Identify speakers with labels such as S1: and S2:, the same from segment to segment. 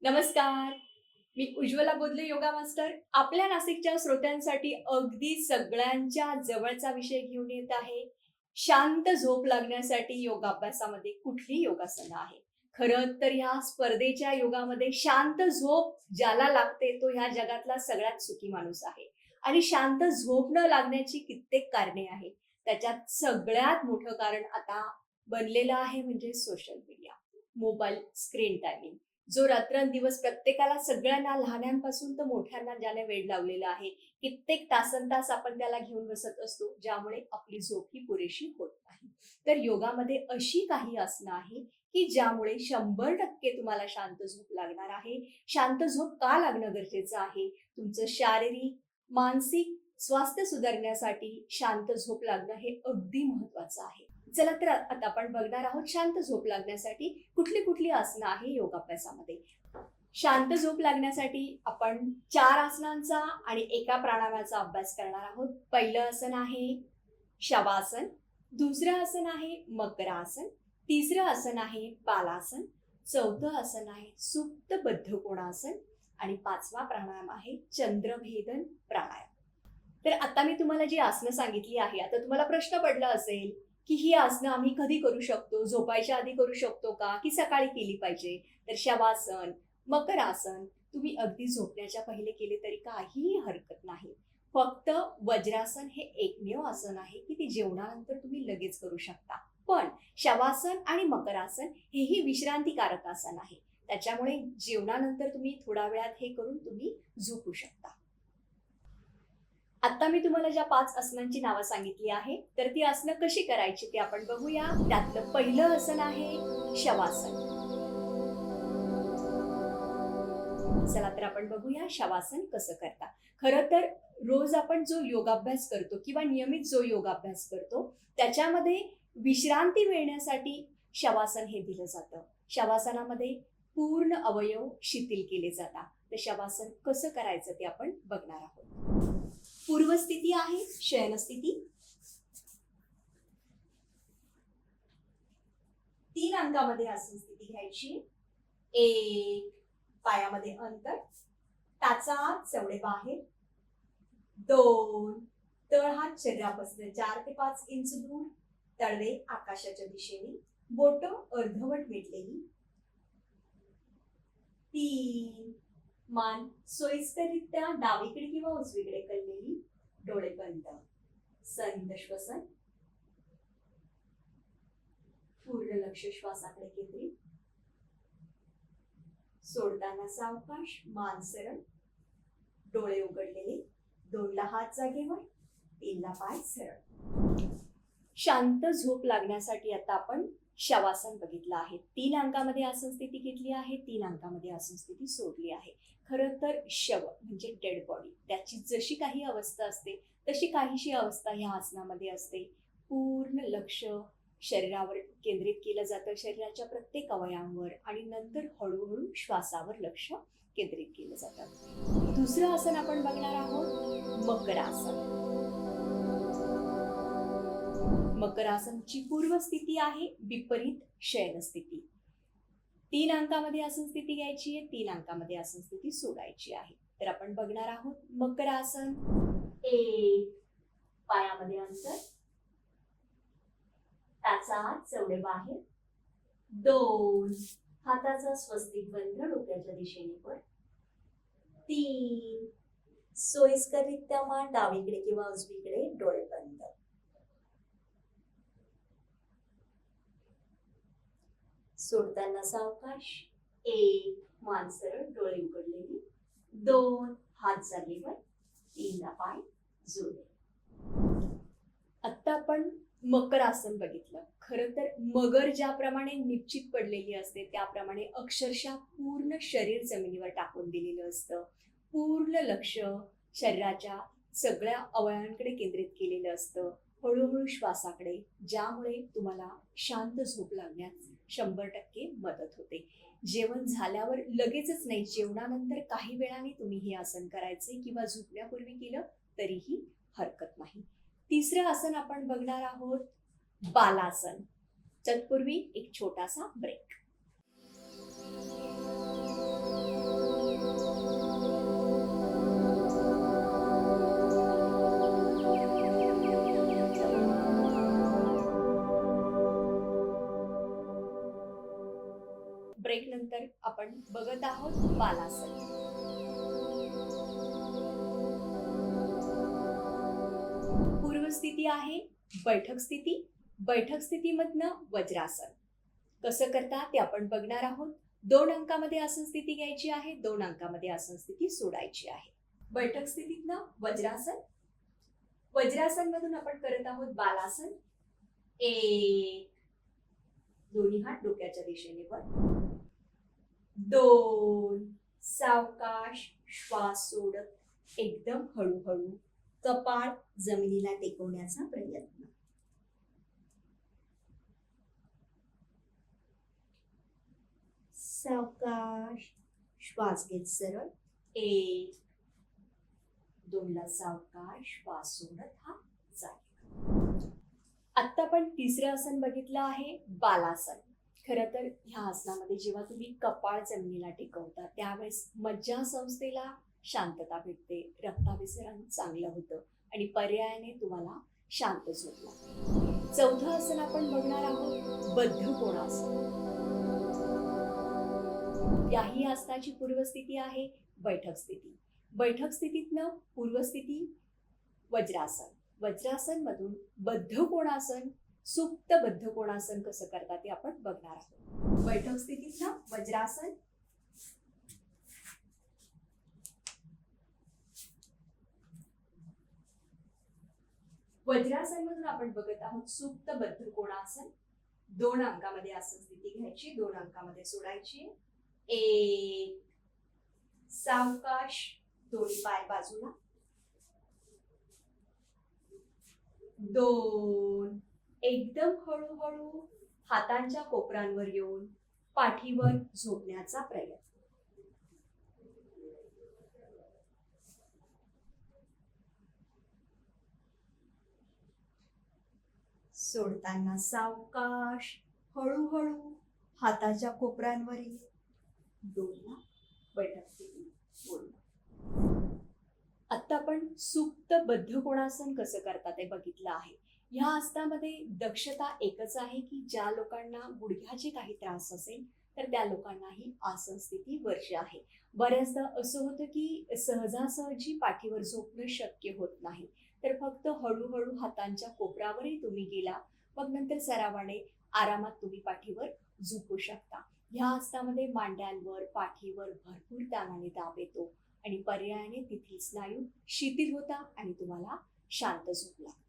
S1: नमस्कार. मी उज्ज्वला बोधले, योगा मास्टर. आपल्या नाशिकच्या श्रोत्यांसाठी अगदी सगळ्यांच्या जवळचा विषय घेऊन येत आहे. शांत झोप लागण्यासाठी योगाभ्यासामध्ये कुठली योगासनं आहे? खरं तर ह्या स्पर्धेच्या युगामध्ये शांत झोप ज्याला लागते तो ह्या जगातला सगळ्यात सुखी माणूस आहे. आणि शांत झोप न लागण्याची कित्येक कारणे आहेत. त्याच्यात सगळ्यात मोठं कारण आता बनलेलं आहे म्हणजे social media, mobile screen timing. जो रात्रंदिवस प्रत्येकाला, सगळ्यांना, लहानांपासून तर मोठ्यांना ज्याने वेड लावलेला आहे. कित्येक तासनतास आपण त्याला घेऊन बसत असतो, ज्यामुळे आपली झोप ही पुरेशी होत नाही. तर योगामध्ये अशी काही आसनं आहे की ज्यामुळे 100% तुम्हाला शांत झोप लागणार आहे. शांत झोप का लागणं गरजेचं आहे? तुमचं शारीरिक, मानसिक स्वास्थ्य सुधारण्यासाठी शांत झोप लागणं हे अगदी महत्वाचं आहे. चला तर आता आपण बघणार आहोत शांत झोप लागण्यासाठी कुठली कुठली आसनं आहे योगाभ्यासामध्ये. शांत झोप लागण्यासाठी आपण 4 आसनांचा आणि एका प्राणायामाचा अभ्यास करणार आहोत. पहिलं आसन आहे शवासन, दुसरं आसन आहे मकरासन, तिसरं आसन आहे बालासन, चौथं आसन आहे सुप्त बद्ध कोणासन आणि 5वा प्राणायाम आहे चंद्रभेदन प्राणायाम. तर आता मी तुम्हाला जी आसनं सांगितली आहे, आता तुम्हाला प्रश्न पडला असेल की ही आसनं आम्ही कधी करू शकतो? झोपायच्या आधी करू शकतो का, की सकाळी केली पाहिजे? तर शवासन, मकरासन तुम्ही अगदी झोपण्याच्या पहिले केले तरी काहीही हरकत नाही. फक्त वज्रासन हे एकमेव आसन आहे की ते जेवणानंतर तुम्ही लगेच करू शकता. पण शवासन आणि मकरासन हेही विश्रांतीकारक आसन आहे. त्याच्यामुळे जेवणानंतर तुम्ही थोड्या वेळात हे करून तुम्ही झोपू शकता. आता मी तुम्हाला ज्या 5 आसनांची नावं सांगितली आहे, तर ती आसनं कशी करायची ते आपण बघूया. त्यातलं पहिलं आसन आहे शवासन. चला तर आपण बघूया शवासन कसं करता. खरं तर रोज आपण जो योगाभ्यास करतो किंवा नियमित जो योगाभ्यास करतो, त्याच्यामध्ये विश्रांती मिळण्यासाठी शवासन हे दिलं जातं. शवासनामध्ये पूर्ण अवयव शिथिल केले जातात. तर शवासन कसं करायचं ते आपण बघणार आहोत. पूर्वस्थिती आहे शयनस्थिती. 3 अंगामध्ये आसन स्थिती घ्यायची. 1 पायामध्ये अंतर, टाचा चवडे बाहेर. 2 तळहात शरीरापासून 4 ते 5 इंच दूर, तळवे आकाशाच्या दिशेने, बोट अर्धवट मिटलेली. 3 मान सोयीस्कररित्या डावीकडे किंवा उजवीकडे कललेली, डोळे बंद. संत श्वसन, पूर्ण लक्ष श्वासाकडे केंद्रित. सोडताना सावकाश, मान सरळ, डोळे उघडलेले. 2ला हात जागेवर, 3ला पाय सरळ. शांत झोप लागण्यासाठी आता आपण शवासन बघितलं आहे. 3 अंगामध्ये आसन स्थिती घेतली आहे, 3 अंगामध्ये आसन स्थिती सोडली आहे. खरं तर शव म्हणजे डेड बॉडी, त्याची जशी काही अवस्था असते तशी काहीशी अवस्था ह्या आसनामध्ये असते. पूर्ण लक्ष शरीरावर केंद्रित केलं जातं, शरीराच्या प्रत्येक अवयवांवर, आणि नंतर हळूहळू श्वासावर लक्ष केंद्रित केलं जातं. दुसरं आसन आपण बघणार आहोत मकरासन. मकरासनची पूर्व स्थिती आहे विपरीत शयन स्थिती. 3 अंकामध्ये आसन स्थिती घ्यायची आहे, 3 अंकामध्ये आसन स्थिती सोडायची आहे. तर आपण बघणार आहोत मकरासन. 1 पायामध्ये अंतर, टाचा चवडे बाहेर. 2 हाताचा स्वस्तिक बंध डोक्याच्या दिशेने वर. 3 सोयीस्कररित्या मान डावीकडे किंवा उजवीकडे, डोळे बंद. सोडताना सावकाश. 1 मान सरळ, डोळे उघडलेली. 2 हात जागेवर, 3ला पाय जोडले. आता आपण मकर आसन बघितलं. खरं तर मगर ज्याप्रमाणे निश्चित पडलेली असते त्याप्रमाणे अक्षरशः पूर्ण शरीर जमिनीवर टाकून दिलेलं असतं. पूर्ण लक्ष शरीराच्या सगळ्या अवयवांकडे केंद्रित केलेलं असतं, हळूहळू श्वासाकडे, ज्यामुळे तुम्हाला शांत झोप लागण्यास 100% मदत होते. जेवण झाल्यावर लगेचच नाही, जेवणानंतर काही वेळाने तुम्ही हे आसन करायचे किंवा झोपण्यापूर्वी केलं तरीही हरकत नाही. तिसरं आसन आपण बघणार आहोत बालासन. तत्पूर्वी एक छोटासा ब्रेक. ब्रेक नंतर आपण बघत आहोत बालासन. पूर्वस्थिती आहे बैठक स्थिती. बैठक स्थितीमधनं वज्रासन कसं करता ते आपण बघणार आहोत. 2 अंकामध्ये आसन स्थिती घ्यायची आहे, 2 अंकामध्ये आसन स्थिती सोडायची आहे. बैठक स्थितीतनं वज्रासन. वज्रासन मधून आपण करत आहोत बालासन. 1, दोन्ही हात डोक्याच्या दिशेने वर. 2, सावकाश श्वास सोडत एकदम हळूहळू कपाळ जमिनीला टेकवण्याचा प्रयत्न. सावकाश श्वास घेत सरळ. 1, 2 ला सावकाश श्वास सोडत हा जागे. आता आपण तिसरं आसन बघितलं आहे बालासन. खरं तर ह्या आसनामध्ये जेव्हा तुम्ही कपाळ जमिनीला टेकवता त्यावेळेस मज्जासंस्थेला शांतता भेटते, रक्ताभिसरण चांगलं होतं आणि पर्यायाने तुम्हाला शांत झोप लागते. चौथं आसन आपण बघणार आहोत बद्ध कोणासन. याही आसनाची पूर्वस्थिती आहे बैठक स्थिती. बैठक स्थितीतनं पूर्वस्थिती वज्रासन. वज्रासन मधून बद्ध कोणासन, सुप्त बद्ध कोणासन कसं करतात ते आपण बघणार आहोत. बैठक स्थितीतनं वज्रासन. वज्रासन मधून आपण बघत आहोत सुप्त बद्ध कोणासन. 2 अंकामध्ये आसन स्थिती घ्यायची, 2 अंकामध्ये सोडायची. 1, सावकाश दोन्ही पाय बाजूला. 2, एकदम हळूहळू हातांच्या कोपरांवर येऊन पाठीवर झोपण्याचा प्रयत्न. सोडताना सावकाश हळूहळू हाताच्या कोपरांवर ये. 2 ला बैठक स्थिती पूर्ण. आता आपण सुप्त बद्ध कोणासन कसं करतात ते बघितलं आहे. ह्या आसनामध्ये दक्षता एकच आहे की ज्या लोकांना गुडघ्याचे काही त्रास असेल तर त्या लोकांनाही आसन स्थिती वर्ज्य आहे. बऱ्याचदा असं होतं की सहजासहजी पाठीवर झोपणं शक्य होत नाही, तर फक्त हळूहळू हातांच्या कोपरावरही तुम्ही गेला, मग नंतर सरावाने आरामात तुम्ही पाठीवर झोपू शकता. ह्या आसनामध्ये मांड्यांवर पाठीवर भरपूर ताणाने दाब येतो आणि पर्यायाने तिथील स्नायू शिथिल होता आणि तुम्हाला शांत झोप लागते.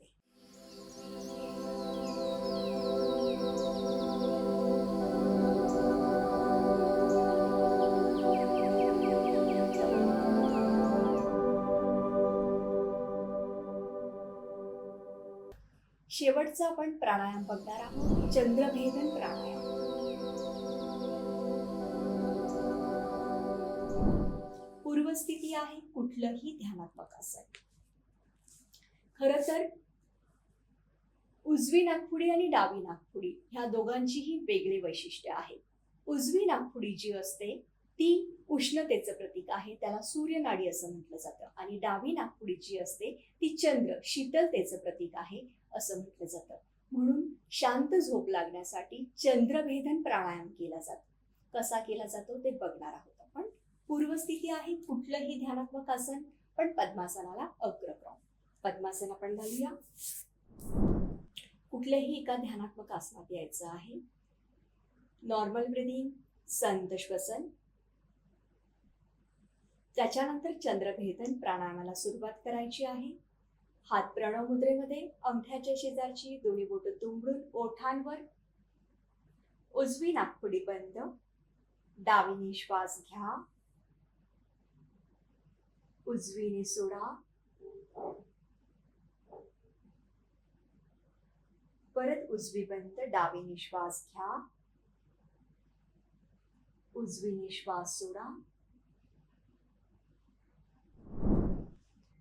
S1: शेवटचा आपण प्राणायाम बघणार आहोत चंद्रभेदन प्राणायाम. पूर्वस्थिती आहे कुठलंही ध्यानात्मक आसन. खरं तर उजवी नाकपुडी आणि डावी नाकपुडी ह्या दोघांचीही वेगळी वैशिष्ट्य आहे. उजवी नाकपुडी जी असते ती उष्णतेचं प्रतीक आहे, त्याला सूर्यनाडी असं म्हटलं जातं. आणि डावी नाकपुडी जी असते ती चंद्र शीतलतेचं प्रतीक आहे असं म्हटलं जातं. म्हणून शांत झोप लागण्यासाठी चंद्रभेदन प्राणायाम केला जातो. कसा केला जातो ते बघणार आहोत आपण. पूर्वस्थिती आहे कुठलंही ध्यानात्मक आसन, पण पद्मासनाला अग्रक्रम. पद्मासन आपण घालूया. कुठल्याही एका ध्यानात्मक आसनात यायचं आहे. नॉर्मल ब्रीदिंग, संत श्वसन. त्याच्यानंतर चंद्रभेदन प्राणायामाला सुरुवात करायची आहे. हात प्रणव मुद्रेमध्ये, अंगठ्याच्या शेजारची दोन्ही बोटं दुमडून ओठांवर. उजवी नाकपुडी बंद, डावीने श्वास घ्या, उजवीने सोडा, परत उजवी बंद, डावीने श्वास घ्या, उजवीने श्वास सोडा.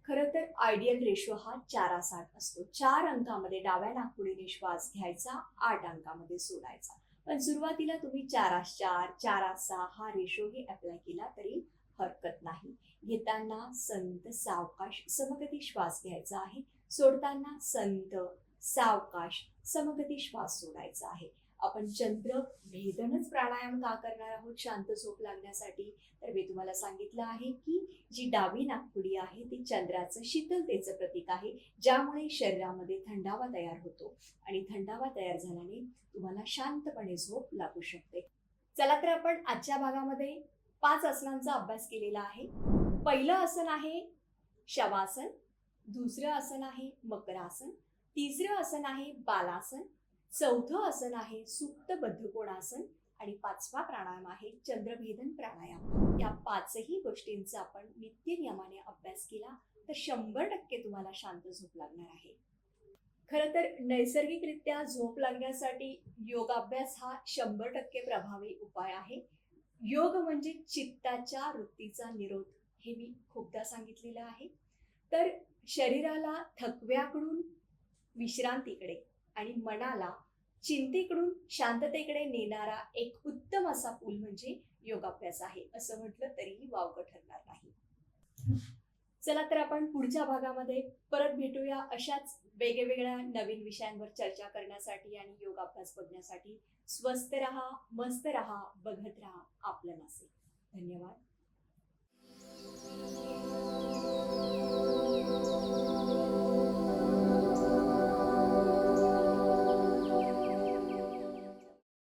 S1: खरं तर आयडियल रेशो हा 4:8 असतो. 4 अंकामध्ये डाव्या नाकपुडीने श्वास घ्यायचा, 8 अंकामध्ये सोडायचा. पण सुरुवातीला तुम्ही 4:4, 4:6 हा रेशोही अप्लाय केला तरी हरकत नाही. घेताना संत सावकाश समगती श्वास घ्यायचा आहे, सोडताना संत सावकाश समगती श्वास सोडायचा आहे. आपण चंद्र भेदनच प्राणायाम का करणार आहोत शांत झोप लागण्यासाठी? तर मी तुम्हाला सांगितलं आहे की जी डावी नाकपुडी आहे ती चंद्राचं शीतलतेचं प्रतीक आहे, ज्यामुळे शरीरामध्ये थंडावा तयार होतो आणि थंडावा तयार झाल्याने तुम्हाला शांतपणे झोप लागू शकते. चला तर आपण आजच्या भागामध्ये 5 आसनांचा अभ्यास केलेला आहे. पहिलं आसन आहे शवासन, दुसरं आसन आहे मकरासन, तिसरं आसन आहे बालासन, चौथं आसन आहे सुप्त बद्धकोणासन आणि 5वा प्राणायाम आहे चंद्रभेदन प्राणायाम. या 5ही गोष्टींचा आपण नित्यनियमाने अभ्यास केला तर 100% तुम्हाला शांत झोप लागणार आहे. खरं तर नैसर्गिकरित्या झोप लागण्यासाठी योगाभ्यास हा 100% प्रभावी उपाय आहे. योग म्हणजे चित्ताच्या वृत्तीचा निरोध, हे मी खूपदा सांगितलेलं आहे. तर शरीराला थकव्याकडून विश्रांतीकडे आणि मनाला चिंतेकडून शांततेकडे नेणारा एक उत्तम असा पूल म्हणजे योगाभ्यास आहे, असं म्हटलं तरीही वावगं ठरणार नाही. चला तर आपण पुढच्या भागामध्ये परत भेटूया अशाच वेगवेगळ्या नवीन विषयांवर चर्चा करण्यासाठी आणि योगाभ्यास बघण्यासाठी. स्वस्थ रहा, मस्त रहा, बघत रहा आपलं नासिक. धन्यवाद.